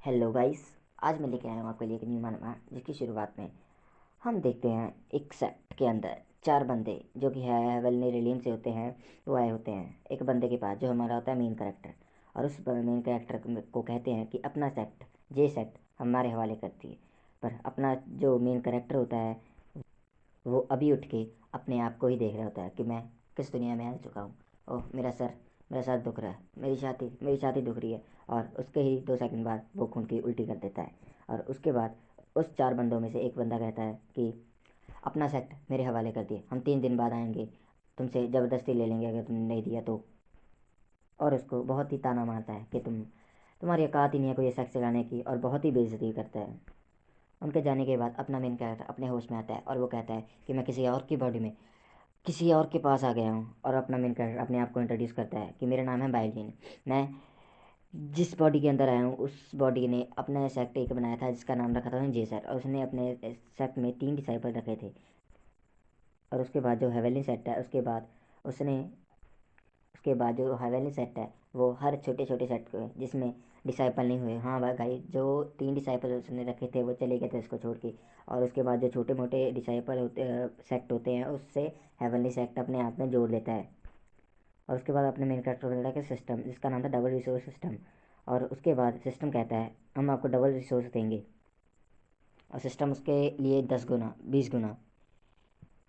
Hello guys. आज मैं लेके आया हूँ आपके लिए एक न्यू मानवा जिसकी शुरुआत में हम देखते हैं एक सेट के अंदर चार बंदे जो कि है हेवनली रिलीम से होते हैं। वो आए होते हैं एक बंदे के पास जो हमारा होता है मेन कैरेक्टर, और उस मेन कैरेक्टर को कहते हैं कि अपना सेट जे सेट हमारे हवाले करती है। पर अपना जो मेन कैरेक्टर होता है वो अभी उठ के अपने आप को ही देख रहा होता है कि मैं किस दुनिया में आ चुका हूँ। ओह मेरा सर दुख रहा है, मेरी छाती दुख रही है। और उसके ही 2 सेकंड बाद वो खून की उल्टी कर देता है। और उसके बाद उस चार बंदों में से एक बंदा कहता है कि अपना सेट मेरे हवाले कर दिए, हम 3 दिन बाद आएंगे, तुमसे ज़बरदस्ती ले लेंगे अगर तुमने नहीं दिया तो। और उसको बहुत ही ताना मारता है कि तुम्हारी औकात ही नहीं है कोई सेक्स चलाने की, और बहुत ही बेइज्जती करता है। उनके जाने के बाद अपना मेन कैरेक्टर अपने होश में आता है और वो कहता है कि मैं किसी और की बॉडी में किसी और के पास आ गया हूँ। और अपना मेन कैरेक्टर अपने आप को इंट्रोड्यूस करता है कि मेरा नाम है बाइलिन। मैं जिस बॉडी के अंदर आया हूँ उस बॉडी ने अपना सेक्ट एक बनाया था जिसका नाम रखा था जे सेट, और उसने अपने सेक्ट में 3 डिसाइपल रखे थे। और उसके बाद जो हेवनली सेट है उसने उसके बाद जो हेवनली सेट है वो हर छोटे छोटे सेट को जिसमें डिसाइपल नहीं हुए, हाँ भाई, जो 3 डिसाइपल उसने रखे थे वो चले गए थे उसको छोड़ के। और उसके बाद जो छोटे मोटे डिसाइपल होते सेक्ट होते हैं उससे हेवनली सेक्ट अपने आप में जोड़ लेता है। और उसके बाद अपने मेन कैरेक्टर को मिला सिस्टम जिसका नाम था डबल रिसोर्स सिस्टम। और उसके बाद सिस्टम कहता है हम आपको डबल रिसोर्स देंगे, और सिस्टम उसके लिए 10 गुना 20 गुना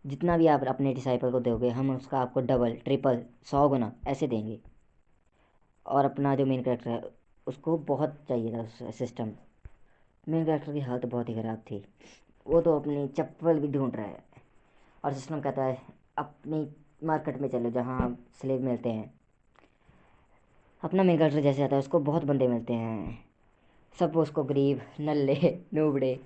जितना भी आप अपने डिसाइपल को दोगे हम उसका आपको डबल ट्रिपल 100 गुना ऐसे देंगे। और अपना जो मेन कैरेक्टर है उसको बहुत चाहिए था उस सिस्टम। मेन कैरेक्टर की हालत बहुत ही ख़राब थी, वो तो अपनी चप्पल भी ढूंढ रहा है। और सिस्टम कहता है अपनी मार्केट में चलो जहाँ स्लेव मिलते हैं। अपना मेन कैरेक्टर जैसे आता है उसको बहुत बंदे मिलते हैं, सब वो उसको गरीब नल्ले नूबड़े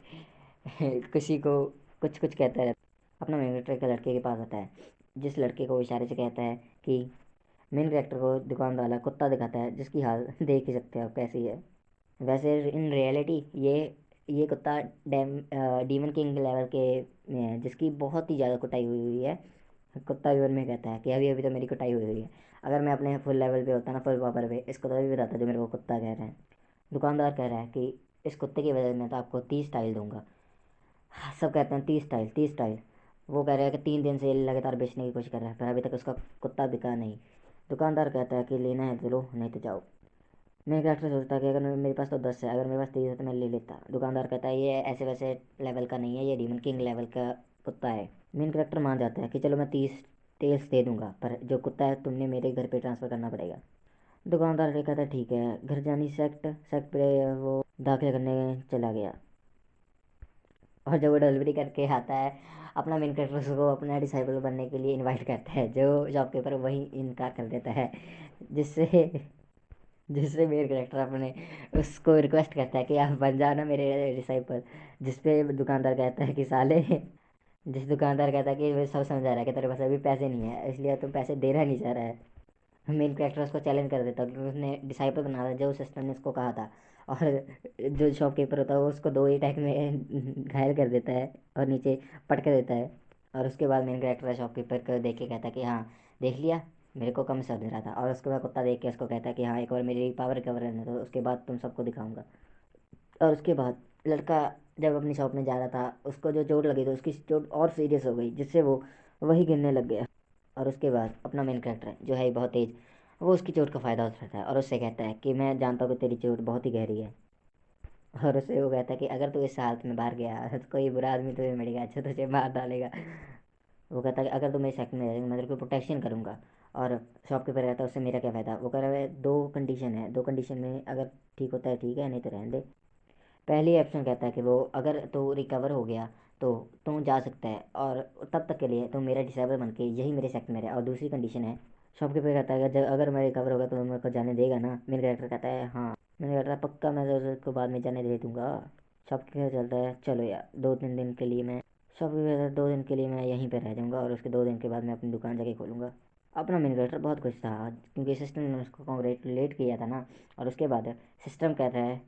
किसी को कुछ कुछ कहता रहता है। अपना मेन कैरेक्टर एक लड़के के पास आता है जिस लड़के को वो इशारे से कहता है कि मेन कैरेक्टर को दुकानदार वाला कुत्ता दिखाता है जिसकी हाल देख ही सकते हो आप कैसी है। वैसे इन रियलिटी ये कुत्ता डीमन किंग लेवल के में है जिसकी बहुत ही ज़्यादा कुटाई हुई हुई है। कुत्ता भी में कहता है कि अभी अभी तो मेरी कुटाई हुई हुई है, अगर मैं अपने फुल लेवल पे होता ना फुल पावर पे इसको तो अभी बताता जो मेरे को कुत्ता कह रहे हैं। दुकानदार कह रहा है कि इस कुत्ते की वजह से मैं तो आपको 30 टाइल दूंगा। सब कहते हैं 30 टाइल 30 टाइल। वो कह रहा है कि 3 दिन से लगातार बेचने की कोशिश कर रहा है पर अभी तक उसका कुत्ता बिका नहीं। दुकानदार कहता है कि लेना है तो लो नहीं तो जाओ। मेन कैरेक्टर सोचता है कि अगर मेरे पास तो 10 है, अगर मेरे पास 30 है तो मैं ले लेता। दुकानदार कहता है ये ऐसे वैसे लेवल का नहीं है, ये डीमन किंग लेवल का कुत्ता है। मेन कैरेक्टर मान जाता है कि चलो मैं 30 टेल्स दे दूंगा पर जो कुत्ता है तुमने मेरे घर पे ट्रांसफ़र करना पड़ेगा। दुकानदार ने कहता है ठीक है। घर जानी सेक्ट सेक्ट पे वो दाखिल करने चला गया। और जब वो डिलीवरी करके आता है अपना मेन कैरेक्टर उसको अपना डिसाइबल बनने के लिए इनवाइट करता है, जो शॉपकीपर वही इनकार कर देता है। जिससे जिससे मेन कैरेक्टर अपने उसको रिक्वेस्ट करता है कि आप बन जाओ ना मेरे डिसाइपल। जिस पे दुकानदार कहता है कि साले जिस दुकानदार कहता है कि वो सब समझा रहा है कि तेरे पास अभी पैसे नहीं है इसलिए तुम पैसे देना नहीं चाह रहा है। मेन कैरेक्टर उसको चैलेंज कर देता है क्योंकि उसने डिसाइपल बना था जो सिस्टम ने उसको कहा था। और जो शॉपकीपर होता है वो उसको 2 ही अटैक में घायल कर देता है और नीचे पटक देता है। और उसके बाद मेन कैरेक्टर शॉपकीपर को देख के कहता है कि हाँ देख लिया, मेरे को कम समझ रहा था। और उसके बाद कुत्ता देख के उसको कहता है कि हाँ एक बार मेरी पावर रिकवर करने दो, उसके बाद तुम सबको दिखाऊंगा। और उसके बाद लड़का जब अपनी शॉप में जा रहा था उसको जो चोट लगी तो उसकी चोट और सीरियस हो गई जिससे वो वही गिरने लग गया। और उसके बाद अपना मेन कैरेक्टर जो है बहुत तेज, वो उसकी चोट का फ़ायदा उठाता है और उससे कहता है कि मैं जानता हूँ कि तेरी चोट बहुत ही गहरी है। और उससे वो कहता है कि अगर तू इस हालत में बाहर गया तो कोई बुरा आदमी तुझे मिलेगा जो तुझे मार डालेगा। वो कहता है कि अगर तुम मेरे सेक्ट में रहेगा मैं तेरे को प्रोटेक्शन करूँगा। और शॉपकीपर कहता है उससे मेरा क्या फ़ायदा। वो कह रहा है 2 कंडीशन है, 2 कंडीशन में अगर ठीक होता है ठीक है नहीं तो रहने दे। पहली ऑप्शन कहता है कि वो अगर तू रिकवर हो गया तो तू जा सकता है और तब तक के लिए तुम मेरा डिसेबल बन के यही मेरे सेक्ट में रहे। और दूसरी कंडीशन है शॉपकीपर कहता है कि अगर मैं रिकवर होगा तो मेरे को जाने देगा ना। मेरे कैरेक्टर कहता है हाँ। मैंने कहता है पक्का मैं तो उसको बाद में जाने दे दूंगा। शॉपकीपर चलता है चलो यार 2-3 दिन के लिए मैं शॉपकीपर कहता है 2 दिन के लिए मैं यहीं पर रह जाऊँगा और उसके 2 दिन के बाद मैं अपनी दुकान जाके खोलूँगा। अपना मेन कैरेक्टर बहुत खुश था क्योंकि सिस्टम ने उसको कॉन्ग्रेचुलेट किया था ना। और उसके बाद सिस्टम कहता है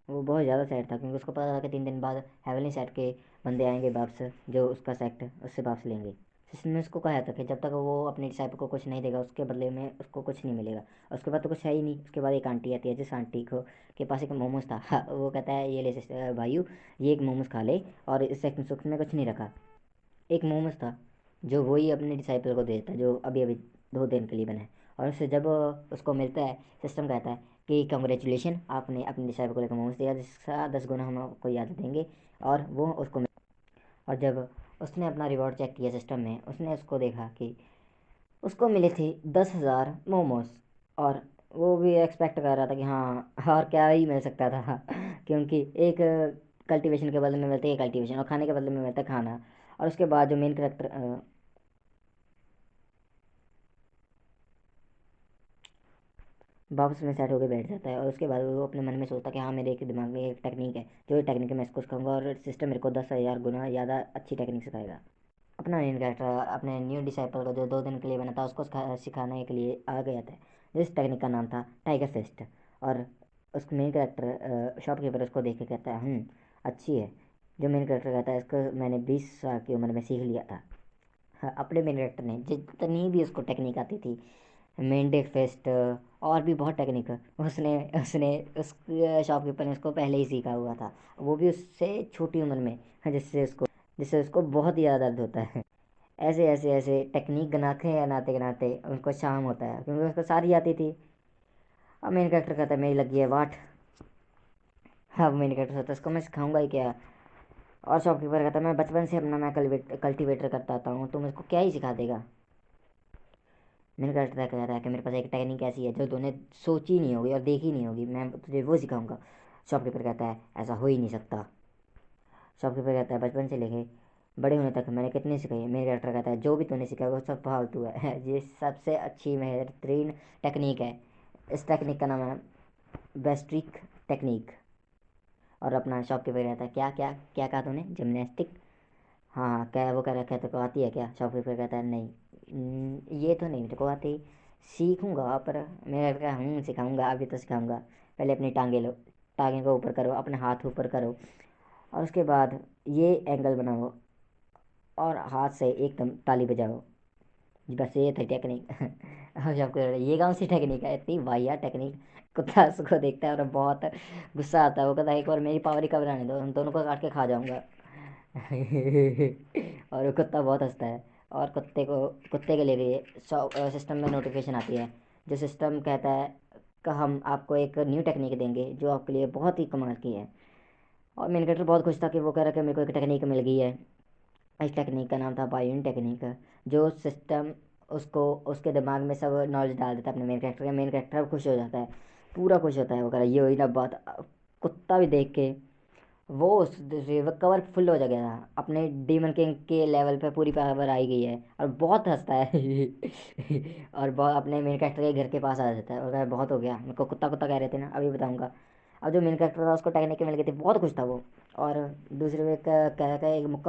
वो बहुत ज़्यादा सैड था क्योंकि उसको पता था कि 3 दिन बाद हेवनली सेट के बंदे आएंगे वापस जो उसका सेक्ट उससे वापस लेंगे। सिस्टम ने उसको कहा था कि जब तक वो अपने डिसाइपल को कुछ नहीं देगा उसके बदले में उसको कुछ नहीं मिलेगा। और उसके बाद तो कुछ है ही नहीं। उसके बाद एक आंटी आती है, जिस आंटी को के पास एक मोमोज था। हाँ, वो कहता है ये ले भाइयों, ये एक मोमोज खा ले, और इससे सुख में कुछ नहीं रखा। एक मोमोज था जो वही अपने डिसाइपल को देता है, जो अभी अभी 2 दिन के लिए बना है। और उससे जब उसको मिलता है, सिस्टम कहता है कि कंग्रेचुलेशन, आपने अपने डिसाइपल को लेकर मोमोज दिया, जिसका 10 गुना हम आपको याद देंगे। और वो उसको और जब उसने अपना रिवॉर्ड चेक किया सिस्टम में, उसने उसको देखा कि उसको मिले थे 10,000 मोमोज। और वो भी एक्सपेक्ट कर रहा था कि हाँ, और क्या ही मिल सकता था। क्योंकि एक कल्टीवेशन के बदले में मिलता है कल्टीवेशन, और खाने के बदले में मिलता है खाना। और उसके बाद जो मेन करेक्टर वापस में सेट होकर बैठ जाता है। और उसके बाद वो अपने मन में सोचता है कि हाँ, मेरे एक दिमाग में एक टेक्निक है, जो ये टेक्निक है मैं इसको सिखाऊंगा, और सिस्टम मेरे को 10,000 गुना ज़्यादा अच्छी टेक्निक सिखाएगा। अपना मेन कैरेक्टर अपने न्यू डिसाइपल को जो 2 दिन के लिए बना था, उसको सिखाने के लिए आ गया था, जिस टेक्निक का नाम था टाइगर फिस्ट। और उस मेन कैरेक्टर शॉपकीपर उसको देख के कहता है अच्छी है। जो मेन कैरेक्टर कहता है, इसको मैंने 20 साल की उम्र में सीख लिया था। हाँ, अपने मेन कैरेक्टर ने जितनी भी उसको टेक्निक आती थी, मेंढक फेस्ट और भी बहुत टेक्निक, उसने उसने उस शॉपकीपर ने उसको पहले ही सीखा हुआ था। वो भी उससे छोटी उम्र में, जिससे उसको बहुत ही ज़्यादा दर्द होता है। ऐसे ऐसे ऐसे टेक्निक गनाते गनाते उनको शाम होता है, क्योंकि उसको सारी आती थी। अब मेन कैरेक्टर कहता है मेरी लगी है वाट। अब मेन कैरेक्टर सोचता है इसको मैं सिखाऊंगा ही क्या। और शॉपकीपर कहता है मैं बचपन से अपना मैं कल्टीवेटर करता आता हूँ, तुम इसको क्या ही सिखा देगा। मेन कैरेक्टर कहता है कि मेरे पास एक टेक्निक ऐसी है जो तूने सोची नहीं होगी और देखी नहीं होगी, मैं तुझे वो सिखाऊंगा। शॉपकीपर कहता है ऐसा हो ही नहीं सकता। शॉपकीपर कहता है बचपन से लेके बड़े होने तक मैंने कितनी सिखाई। मेरे कैरेक्टर कहता है जो भी तूने सीखा वो सब फालतू है। ये सबसे अच्छी बेहतरीन टेक्निक है। इस टेक्निक का नाम है बेस्ट्रिक टेक्निक। और अपना शॉपकीपर कहता है क्या क्या क्या कहा तूने, जिमनास्टिक? हाँ हाँ, क्या वो कह रखा है, तेरे को आती है क्या? शॉपकीपर कहता है नहीं, ये तो नहीं मेरे को आती, सीखूंगा, पर मेरा कहता है सिखाऊंगा, अभी तो सिखाऊंगा। पहले अपनी टांगे लो, टांगे को ऊपर करो, अपने हाथ ऊपर करो, और उसके बाद ये एंगल बनाओ, और हाथ से एकदम ताली बजाओ। जी, बस ये थी टेक्निक। अब आपको ये कौन सी टेक्निक है, इतनी वाहियात टेक्निक। कुत्ता उसको देखता है और बहुत गुस्सा आता है। वो कहता है एक बार मेरी पावर रिकवर आने दो, उन दोनों को काट के खा जाऊंगा। और वो कुत्ता बहुत हंसता है। और कुत्ते के लिए सिस्टम में नोटिफिकेशन आती है, जो सिस्टम कहता है कि हम आपको एक न्यू टेक्निक देंगे जो आपके लिए बहुत ही कमाल की है। और मेन कैरेक्टर बहुत खुश था कि वो कह रहा है कि मेरे को एक टेक्निक मिल गई है। इस टेक्निक का नाम था बायोन टेक्निक। जो सिस्टम उसको उसके दिमाग में सब नॉलेज डाल देता है अपने मेन कैरेक्टर का। मेन कैरेक्टर खुश हो जाता है, पूरा खुश होता है। वो कह रहा है ये हुई ना बात। कुत्ता भी देख के वो उस कवर फुल हो गया था, अपने डीमन किंग के लेवल पे पूरी पावर आई गई है, और बहुत हंसता है। और बहुत अपने मेन कैरेक्टर के घर के पास आ जाता है और कह रहा है, बहुत हो गया, मेरे को कुत्ता कुत्ता कह रहे थे ना, अभी बताऊंगा। अब जो मेन कैरेक्टर था उसको टेक्निक मिल गई थी, बहुत खुश था वो। और दूसरे वे कह एक मुक्का